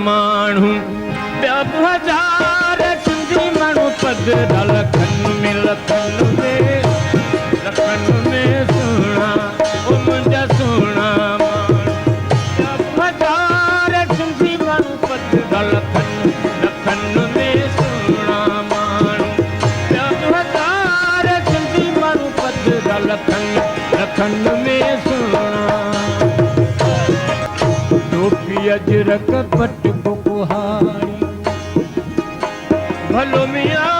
माण्हू ॿिया बि हज़ार सिंधी माण्हू पधरा लखनि में सुहिणा ओ मुंहिंजा सुहिणा माण्हू ॿिया बि हज़ार सिंधी माण्हू पधरा लखनि में सुहिणा माण्हू ॿिया बि हज़ार सिंधी माण्हू पधरा लखनि में सुहिणा टोपी अजरक पट बुहारी भलो मियां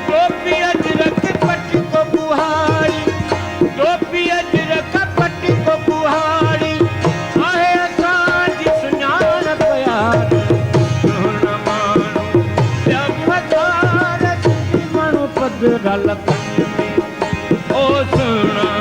टोपी अजरक पट बुहारी टोपी अजरक पट बुहारी आहे असांजी सुञाणप यार सुहिणा माण्हू ॿिया बि हज़ार सिंधी माण्हू पधरा लखनि में ओ सुहिणा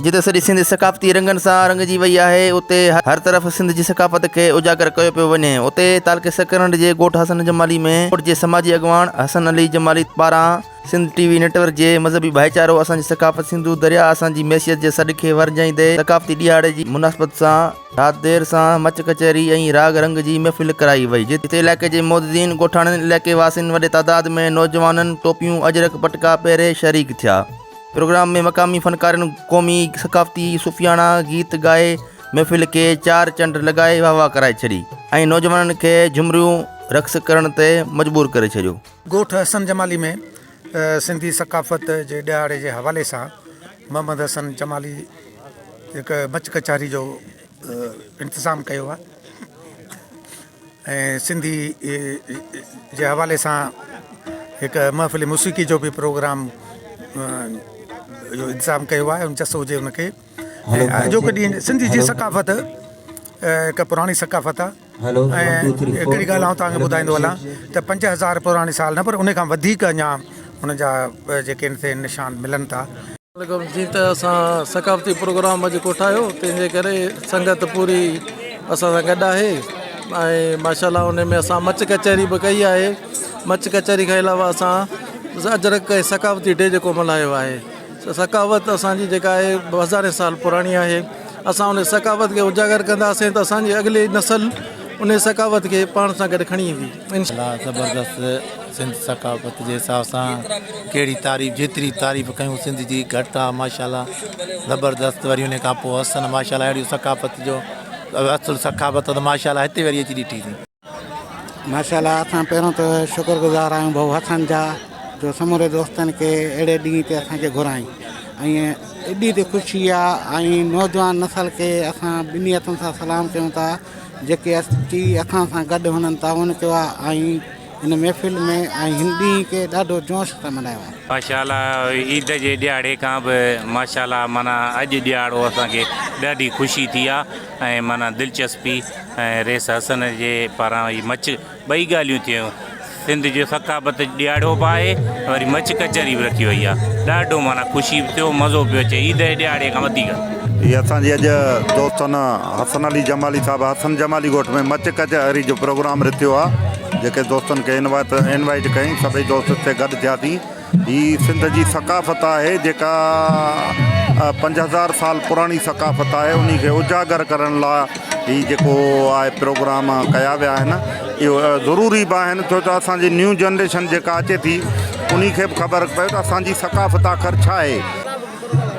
जिते सॼी सिंध सकाफ़ती रंगनि सां रंगजी वई आहे उते हर तरफ़ सिंध जी सकाफ़त खे उजागर कयो पियो वञे। उते तालके सकरंड जे ॻोठ हसन जमाली में कोट जे समाजी अॻवान हसन अली जमाली पारां सिंध टीवी नेटवर्क जे मज़हबी भाईचारो असांजी सकाफ़त सिंधु दरिया असांजी मैसियत जे सॾ खे वरजाईंदे सकाफ़ती ॾियारे जी मुनासिबत सां राति देर सां मच कचहरी ऐं राग रंग जी महफ़िल कराई वई, जिते इलाइक़े जे मोदीन ॻोठाणनि इलाइक़े वासियुनि वॾे तादाद में नौजवाननि टोपियूं अजरक पटका पहिरें शरीक थिया। प्रोग्राम में मक़ामी फ़नकारनि क़ौमी सकाफ़ती सूफ़ियाना गीत ॻाए महफ़िल खे चार चंड लॻाए वाह वाह कराए छॾी ऐं नौजवाननि खे झुमरियूं रक़्स करण ते मजबूर करे छॾियो। ॻोठ हसन जमाली में सिंधी सकाफ़त जे ॾियारे जे हवाले सां मोहम्मद हसन जमाली हिकु मच कचारी जो इंतज़ाम कयो आहे ऐं सिंधी जे हवाले सां हिकु महफ़िल मूसीक़ी जो बि प्रोग्राम जो इंतज़ाम कयो आहे जसो हुजे हुनखे। अॼोके ॾींहुं सिंधी जी सकाफ़त हिकु पुराणी सकाफ़त आहे ऐं हिकिड़ी ॻाल्हि आउं तव्हांखे ॿुधाईंदो हलां त 5000 पुराणी साल न पर उन खां वधीक अञा हुन जा जेके हिते निशान मिलनि था। जीअं त असां सकाफ़ती प्रोग्राम अॼु कोठायो तंहिंजे करे संगत पूरी असां सां गॾु आहे ऐं माशाल्लाह उन में असां मच कचहरी बि कई आहे। मच कचहरी खां अलावा असां अजरक सकाफ़ती डे जेको मल्हायो आहे। सकाफ़त असांजी जेका आहे हज़ारे साल पुराणी आहे। असां उन सकाफ़त खे उजागर कंदासीं त असांजी अॻिली नसल उन सकाफ़त खे पाण सां गॾु खणी ईंदी। ज़बरदस्त सिंध सकाफ़त जे हिसाब सां कहिड़ी तारीफ़ जेतिरी तारीफ़ कयूं सिंध जी घटि आहे माशाल्लाह ज़बरदस्त। वरी उन खां पोइ हसन माशाल्लाह अहिड़ी सकाफ़त जो असुल सकाफ़त त माशाल्लाह हिते वरी अची ॾिठी थी। माशाल्लाह असां पहिरों त शुक्रगुज़ार आहियूं भाऊ हसन जा जो समूरे दोस्तनि खे अहिड़े ॾींहं ते असांखे घुराई ऐं एॾी त ख़ुशी आहे ऐं नौजवान नसल खे असां ॿिन्ही हथनि सां सलाम कयूं था जेके अची असां सां गॾु हुननि ताउन कयो आहे ऐं हिन महफ़िल में ऐं हिंदी खे ॾाढो जोश सां मल्हायो आहे। माशाल्लाह ईद जे ॾियारे खां बि माशाल्लाह माना अॼु ॾियारो असांखे ॾाढी ख़ुशी थी आहे ऐं माना दिलचस्पी ऐं रेस हसन जे पारां ई मच ॿई ॻाल्हियूं थियूं। सिंध जो सकाफ़त ॾियारो बि आहे वरी मच कचहरी बि रखी वई आहे। ॾाढो माना ख़ुशी थियो मज़ो पियो अचे ईद जे ॾियारे खां वधीक। ये असांजे अॼु दोस्तनि हसन अली जमाली साहिबु हसन जमाली ॻोठ में मच कचहरी जो प्रोग्राम रखियो आहे। जेके दोस्तनि खे इनवाइट कई सभई दोस्त हिते गॾु थिया थी। हीअ सिंध जी सकाफ़त आहे जेका 5000 साल पुराणी सकाफ़त आहे। उन खे उजागर करण लाइ हीअ जेको आहे प्रोग्राम कया विया आहिनि इहो ज़रूरी बि आहिनि छो त असांजी न्यू जनरेशन जेका अचे थी उन खे बि ख़बर पए त असांजी सकाफ़त आख़िर छा आहे।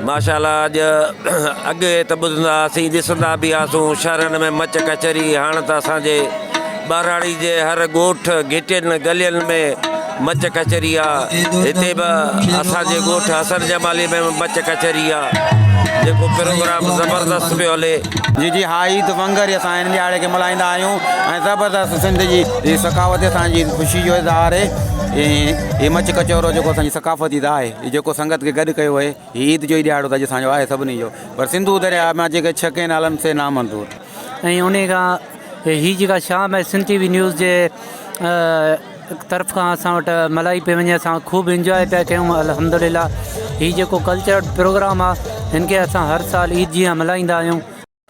माशाल्लाह अॼु अॻे त ॿुधंदा हुआसीं ॾिसंदा बि हुआसीं शहरनि में मच कचहरी। हाणे त असांजे ॿाराड़ी जे हर ॻोठ घिटियुनि गलियुनि में मच कचहरी आहे। हिते बि असांजे ॻोठ हसन जमाली में मच कचहरी आहे जेको प्रोग्राम ज़बरदस्त पियो हले। जी हा ईद वंगर असां हिन ॾियारे खे मल्हाईंदा आहियूं ऐं ज़बरदस्त सिंध जी सकाफ़त असांजी ख़ुशी जो इज़हार आहे। हे मच कचौरो जेको असांजी सकाफ़ती आहे जेको संगत खे गॾु कयो आहे हीअ ईद जो ई ॾियारो त अॼु असांजो आहे सभिनी जो। पर सिंधु दरिया में जेके 6 के नालनि से नामंदूर ऐं उन खां हीअ जेका शाम आहे सिंध टीवी न्यूज़ जे तरफ़ खां असां वटि मल्हाई पई वञे। असां ख़ूब इंजॉय पिया कयूं अल्हम्दुलिल्लाह। हीअ जेको कल्चरल प्रोग्राम आहे हिन खे असां हर साल ईद जीअं मल्हाईंदा आहियूं।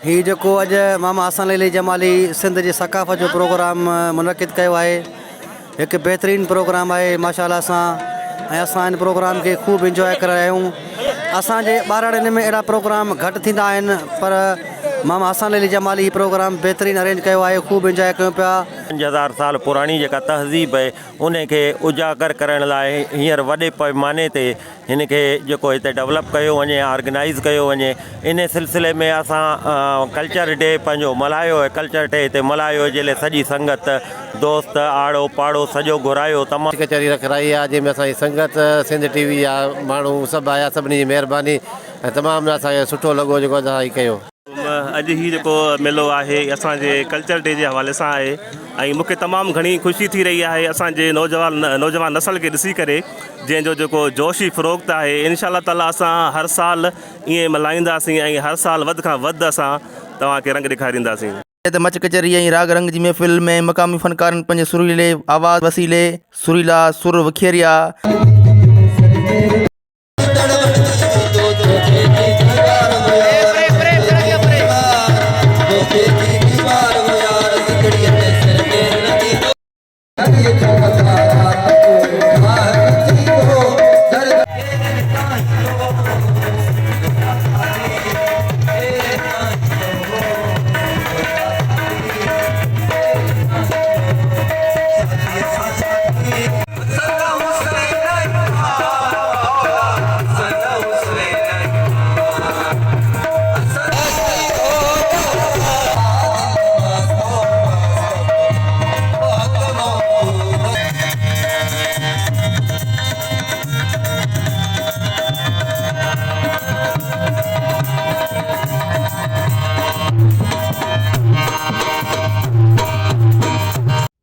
हीअ जेको अॼु मामा हसन अली जमाली सिंध जी सकाफ़त जो प्रोग्राम मुनक़िद कयो आहे एक बेहतरीन प्रोग्राम है माशाल्लाह सां ऐं असां इन प्रोग्राम के खूब इंजॉय करे रहिया आहियूं। असांजे ॿारड़नि में अहिड़ा प्रोग्राम घटि थींदा आहिनि पर मामा हसन अली जमाली प्रोग्राम बेहतरीन अरेंज कयो आहे, खूब इंजॉय कयूं पिया। 5000 साल पुरानी जेका तहज़ीब आहे उन खे उजागर करण लाइ हींअर वॾे पैमाने ते हिन खे जेको हिते डेवलप कयो वञे, ऑर्गेनाइज़ कयो वञे। इन सिलसिले में असां कल्चर डे पंहिंजो मल्हायो आहे, कल्चर डे हिते मल्हायो जंहिं सॼी संगत दोस्त आड़ो पाड़ो सॼो घुरायो। तमामु कचहरी रखाई आहे जंहिंमें असांजी संगत सिंध टीवी जा माण्हू सभु आया, सभिनी जी महिरबानी ऐं तमामु असांखे सुठो लॻो जेको असां हीउ कयो। अॼु ही जेको मेलो आहे असांजे कल्चर डे जे हवाले सां आहे ऐं मूंखे तमामु घणी ख़ुशी थी रही आहे असांजे नौजवान नसल खे ॾिसी करे, जंहिंजो जेको जोशी फ़रोग़्त आहे। इंशाअल्लाह ताला असां हर साल ईअं मल्हाईंदासीं ऐं हर साल वधि खां वधि असां तव्हांखे रंग ॾेखारींदासीं। मच कचहरी ऐं राग रंग जी महफ़िल में मक़ामी फ़नकारनि पंहिंजे सुरीले आवाज़ वसीले सुरीला सुर विखेरिया।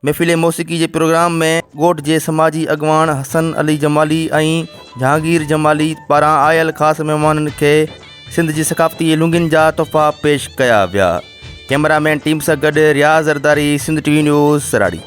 महफ़िल मौसीक़ी जे प्रोग्राम में ॻोठ जे समाजी अॻवान हसन अली जमाली ऐं जहांगीर जमाली पारां आयल ख़ासि महिमाननि खे सिंध जी सक़ाफ़ती लुंगियुनि जा तोहफ़ा पेश कया विया। कैमरामैन टीम सां गॾु रियाज़ ज़रदारी, सिंध टीवी न्यूज़, सराड़ी।